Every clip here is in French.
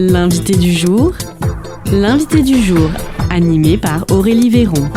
L'invité du jour, animé par Aurélie Véron.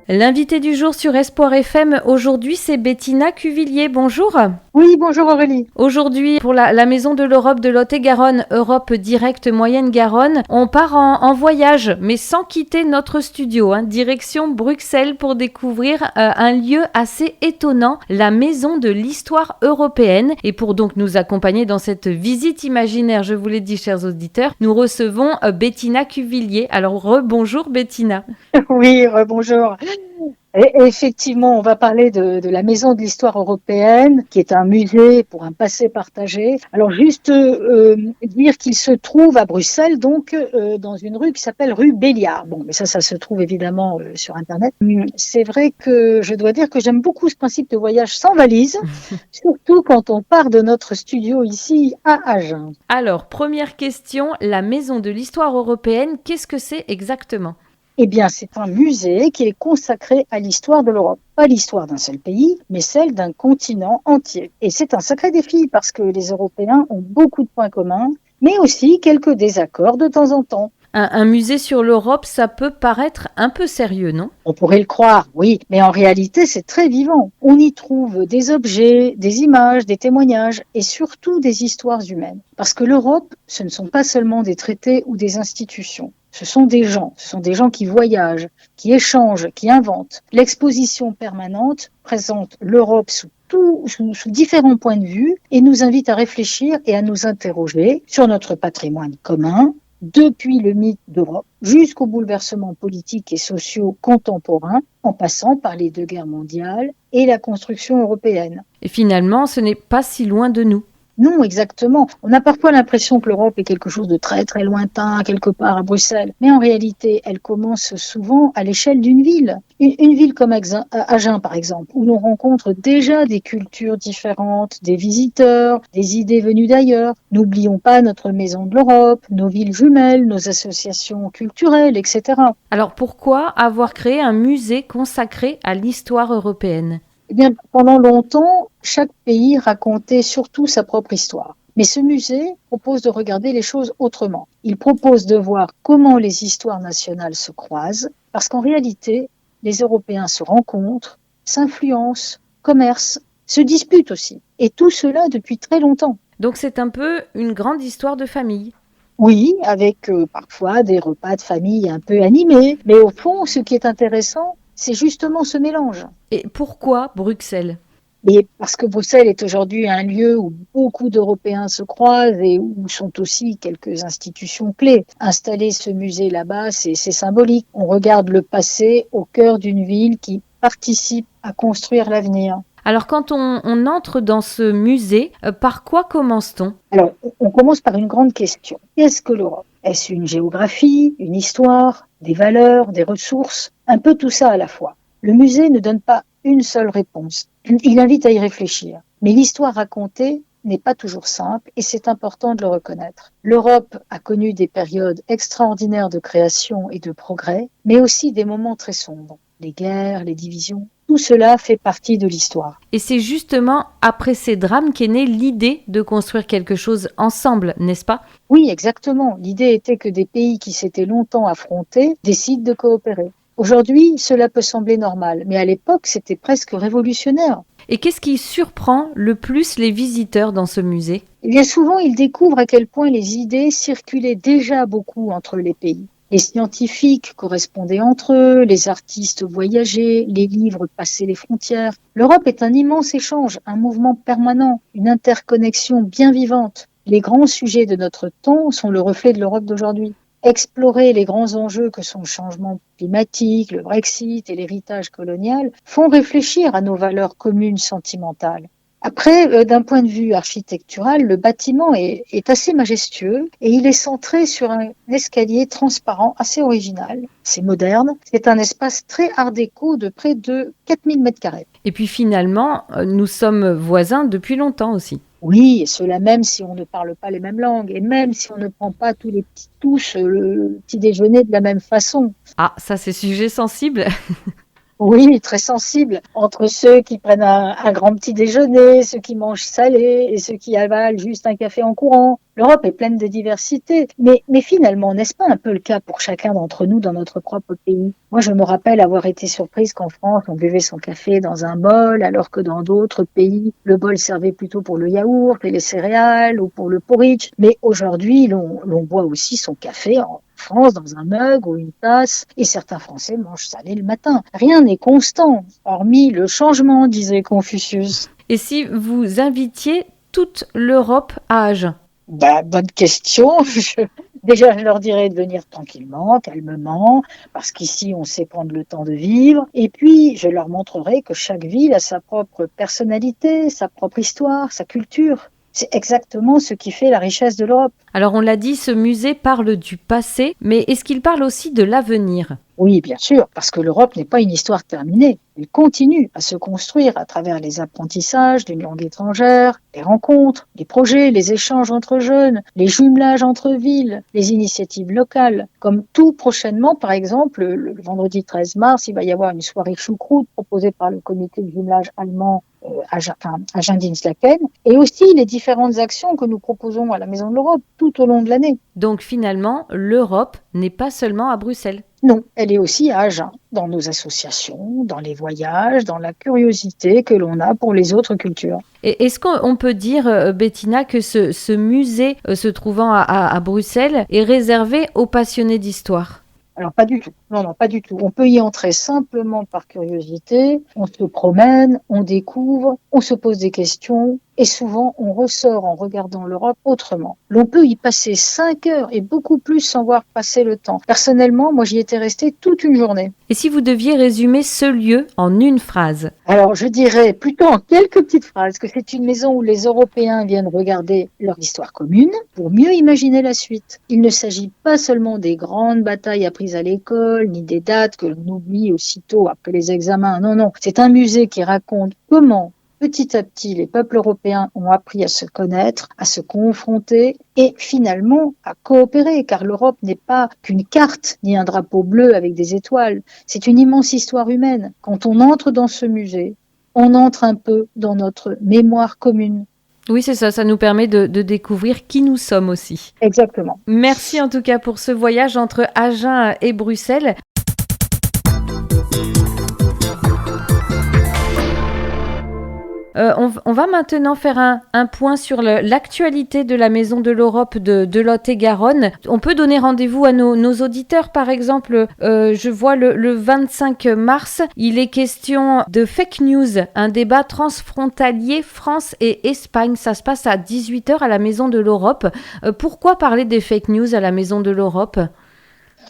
L'invité du jour sur Espoir FM, aujourd'hui c'est Bettina Cuvillier, bonjour. Oui, bonjour Aurélie. Aujourd'hui pour la Maison de l'Europe de Lot-et-Garonne, Europe Direct Moyenne-Garonne, on part en voyage mais sans quitter notre studio, direction Bruxelles pour découvrir un lieu assez étonnant, la Maison de l'Histoire Européenne. Et pour donc nous accompagner dans cette visite imaginaire, je vous l'ai dit chers auditeurs, nous recevons Bettina Cuvillier. Alors rebonjour Bettina. Oui, bonjour. Et effectivement, on va parler de la Maison de l'Histoire Européenne, qui est un musée pour un passé partagé. Alors juste dire qu'il se trouve à Bruxelles, donc dans une rue qui s'appelle rue Béliard. Bon, mais ça se trouve évidemment sur Internet. C'est vrai que je dois dire que j'aime beaucoup ce principe de voyage sans valise, surtout quand on part de notre studio ici à Agen. Alors, première question, la Maison de l'Histoire Européenne, qu'est-ce que c'est exactement ? Eh bien, c'est un musée qui est consacré à l'histoire de l'Europe. Pas l'histoire d'un seul pays, mais celle d'un continent entier. Et c'est un sacré défi parce que les Européens ont beaucoup de points communs, mais aussi quelques désaccords de temps en temps. Un musée sur l'Europe, ça peut paraître un peu sérieux, non ? On pourrait le croire, oui, mais en réalité, c'est très vivant. On y trouve des objets, des images, des témoignages et surtout des histoires humaines. Parce que l'Europe, ce ne sont pas seulement des traités ou des institutions. Ce sont des gens qui voyagent, qui échangent, qui inventent. L'exposition permanente présente l'Europe sous différents points de vue et nous invite à réfléchir et à nous interroger sur notre patrimoine commun, depuis le mythe d'Europe jusqu'aux bouleversements politiques et sociaux contemporains, en passant par les 2 guerres mondiales et la construction européenne. Et finalement, ce n'est pas si loin de nous. Non, exactement. On a parfois l'impression que l'Europe est quelque chose de très très lointain, quelque part à Bruxelles. Mais en réalité, elle commence souvent à l'échelle d'une ville. Une ville comme Agen, par exemple, où l'on rencontre déjà des cultures différentes, des visiteurs, des idées venues d'ailleurs. N'oublions pas notre Maison de l'Europe, nos villes jumelles, nos associations culturelles, etc. Alors pourquoi avoir créé un musée consacré à l'histoire européenne ? Eh bien, pendant longtemps, chaque pays racontait surtout sa propre histoire. Mais ce musée propose de regarder les choses autrement. Il propose de voir comment les histoires nationales se croisent, parce qu'en réalité, les Européens se rencontrent, s'influencent, commercent, se disputent aussi. Et tout cela depuis très longtemps. Donc c'est un peu une grande histoire de famille. Oui, avec parfois des repas de famille un peu animés. Mais au fond, ce qui est intéressant, c'est justement ce mélange. Et pourquoi Bruxelles ? Et parce que Bruxelles est aujourd'hui un lieu où beaucoup d'Européens se croisent et où sont aussi quelques institutions clés. Installer ce musée là-bas, c'est symbolique. On regarde le passé au cœur d'une ville qui participe à construire l'avenir. Alors quand on entre dans ce musée, par quoi commence-t-on ? Alors, on commence par une grande question. Qu'est-ce que l'Europe ? Est-ce une géographie, une histoire, des valeurs, des ressources ? Un peu tout ça à la fois. Le musée ne donne pas une seule réponse. Il invite à y réfléchir. Mais l'histoire racontée n'est pas toujours simple et c'est important de le reconnaître. L'Europe a connu des périodes extraordinaires de création et de progrès, mais aussi des moments très sombres. Les guerres, les divisions, tout cela fait partie de l'histoire. Et c'est justement après ces drames qu'est née l'idée de construire quelque chose ensemble, n'est-ce pas ? Oui, exactement. L'idée était que des pays qui s'étaient longtemps affrontés décident de coopérer. Aujourd'hui, cela peut sembler normal, mais à l'époque, c'était presque révolutionnaire. Et qu'est-ce qui surprend le plus les visiteurs dans ce musée ? Eh bien, souvent, ils découvrent à quel point les idées circulaient déjà beaucoup entre les pays. Les scientifiques correspondaient entre eux, les artistes voyageaient, les livres passaient les frontières. L'Europe est un immense échange, un mouvement permanent, une interconnexion bien vivante. Les grands sujets de notre temps sont le reflet de l'Europe d'aujourd'hui. Explorer les grands enjeux que sont le changement climatique, le Brexit et l'héritage colonial font réfléchir à nos valeurs communes sentimentales. Après, d'un point de vue architectural, le bâtiment est assez majestueux et il est centré sur un escalier transparent assez original. C'est moderne, c'est un espace très art déco de près de 4000 m². Et puis finalement, nous sommes voisins depuis longtemps aussi. Oui, et cela même si on ne parle pas les mêmes langues et même si on ne prend pas tous les petites touches, le petit déjeuner de la même façon. Ah, ça c'est sujet sensible. Oui, très sensible. Entre ceux qui prennent un grand petit déjeuner, ceux qui mangent salé et ceux qui avalent juste un café en courant. L'Europe est pleine de diversité. Mais finalement, n'est-ce pas un peu le cas pour chacun d'entre nous dans notre propre pays? Moi, je me rappelle avoir été surprise qu'en France, on buvait son café dans un bol, alors que dans d'autres pays, le bol servait plutôt pour le yaourt et les céréales ou pour le porridge. Mais aujourd'hui, l'on boit aussi son café en France dans un mug ou une tasse, et certains Français mangent salé le matin. Rien n'est constant, hormis le changement, disait Confucius. Et si vous invitiez toute l'Europe à Agen? Bonne question. Déjà, je leur dirais de venir tranquillement, calmement, parce qu'ici, on sait prendre le temps de vivre. Et puis, je leur montrerai que chaque ville a sa propre personnalité, sa propre histoire, sa culture. C'est exactement ce qui fait la richesse de l'Europe. Alors on l'a dit, ce musée parle du passé, mais est-ce qu'il parle aussi de l'avenir? Oui, bien sûr, parce que l'Europe n'est pas une histoire terminée. Elle continue à se construire à travers les apprentissages d'une langue étrangère, les rencontres, les projets, les échanges entre jeunes, les jumelages entre villes, les initiatives locales. Comme tout prochainement, par exemple, le vendredi 13 mars, il va y avoir une soirée choucroute proposée par le comité de jumelage allemand Agen-Dinslaken, et aussi les différentes actions que nous proposons à la Maison de l'Europe tout au long de l'année. Donc finalement, l'Europe n'est pas seulement à Bruxelles. Non, elle est aussi à Agen, dans nos associations, dans les voyages, dans la curiosité que l'on a pour les autres cultures. Et est-ce qu'on peut dire, Bettina, que ce musée se trouvant à Bruxelles est réservé aux passionnés d'histoire? Alors, pas du tout. Non, pas du tout. On peut y entrer simplement par curiosité. On se promène, on découvre, on se pose des questions et souvent on ressort en regardant l'Europe autrement. L'on peut y passer 5 heures et beaucoup plus sans voir passer le temps. Personnellement, moi, j'y étais restée toute une journée. Et si vous deviez résumer ce lieu en une phrase? Alors, je dirais plutôt en quelques petites phrases que c'est une maison où les Européens viennent regarder leur histoire commune pour mieux imaginer la suite. Il ne s'agit pas seulement des grandes batailles apprises à l'école, ni des dates que l'on oublie aussitôt après les examens. Non. C'est un musée qui raconte comment, petit à petit, les peuples européens ont appris à se connaître, à se confronter et finalement à coopérer, car l'Europe n'est pas qu'une carte ni un drapeau bleu avec des étoiles. C'est une immense histoire humaine. Quand on entre dans ce musée, on entre un peu dans notre mémoire commune. Oui, c'est ça nous permet de découvrir qui nous sommes aussi. Exactement. Merci en tout cas pour ce voyage entre Agen et Bruxelles. On va maintenant faire un point sur l'actualité de la Maison de l'Europe de Lot-et-Garonne. On peut donner rendez-vous à nos auditeurs, par exemple. Je vois le 25 mars, il est question de fake news, un débat transfrontalier France et Espagne. Ça se passe à 18h à la Maison de l'Europe. Pourquoi parler des fake news à la Maison de l'Europe ?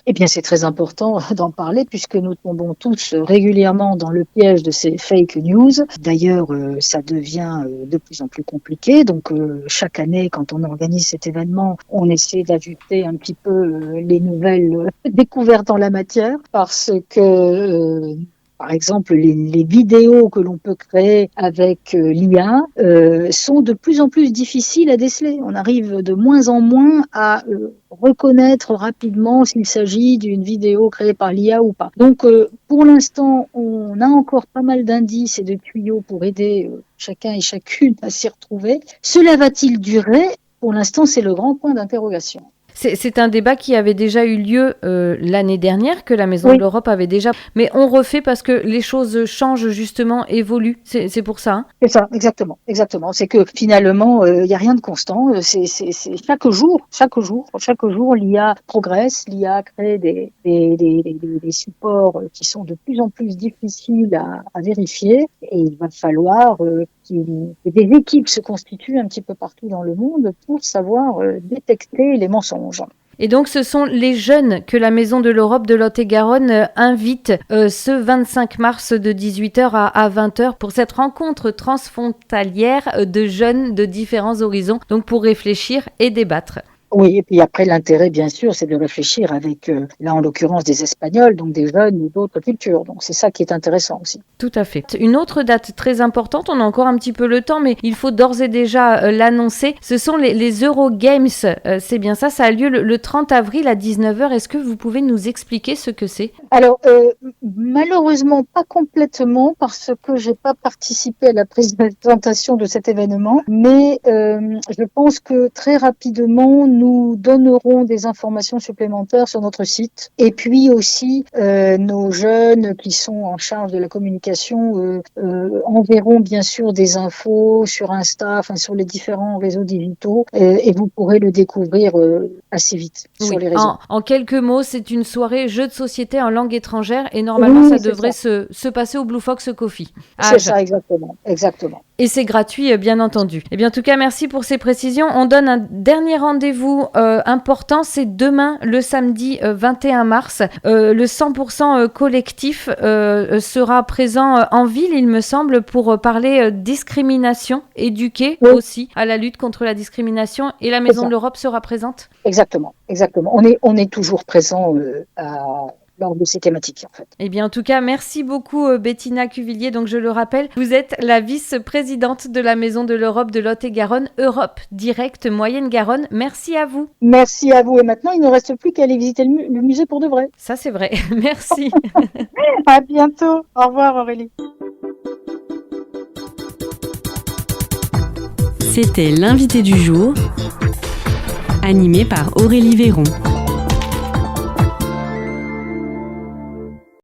Eh bien, c'est très important d'en parler puisque nous tombons tous régulièrement dans le piège de ces fake news. D'ailleurs, ça devient de plus en plus compliqué. Donc, chaque année, quand on organise cet événement, on essaie d'ajouter un petit peu les nouvelles découvertes en la matière parce que par exemple, les vidéos que l'on peut créer avec l'IA sont de plus en plus difficiles à déceler. On arrive de moins en moins à reconnaître rapidement s'il s'agit d'une vidéo créée par l'IA ou pas. Donc, pour l'instant, on a encore pas mal d'indices et de tuyaux pour aider chacun et chacune à s'y retrouver. Cela va-t-il durer ? Pour l'instant, c'est le grand point d'interrogation. C'est un débat qui avait déjà eu lieu l'année dernière, que la Maison de l'Europe avait déjà... Mais on refait parce que les choses changent justement, évoluent. C'est pour ça. C'est ça, exactement. C'est que finalement, il n'y a rien de constant. C'est chaque jour, l'IA progresse, l'IA crée des supports qui sont de plus en plus difficiles à vérifier. Et il va falloir que des équipes se constituent un petit peu partout dans le monde pour savoir détecter les mensonges. Et donc, ce sont les jeunes que la Maison de l'Europe de Lot-et-Garonne invite ce 25 mars de 18h à 20h pour cette rencontre transfrontalière de jeunes de différents horizons, donc pour réfléchir et débattre. Oui, et puis après, l'intérêt, bien sûr, c'est de réfléchir avec, là, en l'occurrence, des Espagnols, donc des jeunes ou d'autres cultures. Donc, c'est ça qui est intéressant aussi. Tout à fait. Une autre date très importante, on a encore un petit peu le temps, mais il faut d'ores et déjà l'annoncer, ce sont les Eurogames. C'est bien ça, ça a lieu le 30 avril à 19h. Est-ce que vous pouvez nous expliquer ce que c'est ? Alors, malheureusement, pas complètement, parce que j'ai pas participé à la présentation de cet événement, mais je pense que très rapidement, nous donnerons des informations supplémentaires sur notre site. Et puis aussi, nos jeunes qui sont en charge de la communication enverront bien sûr des infos sur Insta, enfin sur les différents réseaux digitaux, et vous pourrez le découvrir assez vite sur les réseaux. En quelques mots, c'est une soirée jeu de société en langue étrangère et normalement ça devrait se passer au Blue Fox Coffee. C'est ça, exactement. Et c'est gratuit, bien entendu. Eh bien, en tout cas, merci pour ces précisions. On donne un dernier rendez-vous important, c'est demain, le samedi 21 mars. Le 100% collectif sera présent en ville, il me semble, pour parler discrimination, éduquer aussi à la lutte contre la discrimination. Et la Maison de l'Europe sera présente ? Exactement. On est toujours présent lors de ces thématiques, en fait. Eh bien, en tout cas, merci beaucoup, Bettina Cuvillier. Donc, je le rappelle, vous êtes la vice-présidente de la Maison de l'Europe de Lot-et-Garonne, Europe Direct Moyenne-Garonne. Merci à vous. Merci à vous. Et maintenant, il ne reste plus qu'à aller visiter le musée pour de vrai. Ça, c'est vrai. Merci. À bientôt. Au revoir, Aurélie. C'était l'invité du jour, animé par Aurélie Véron.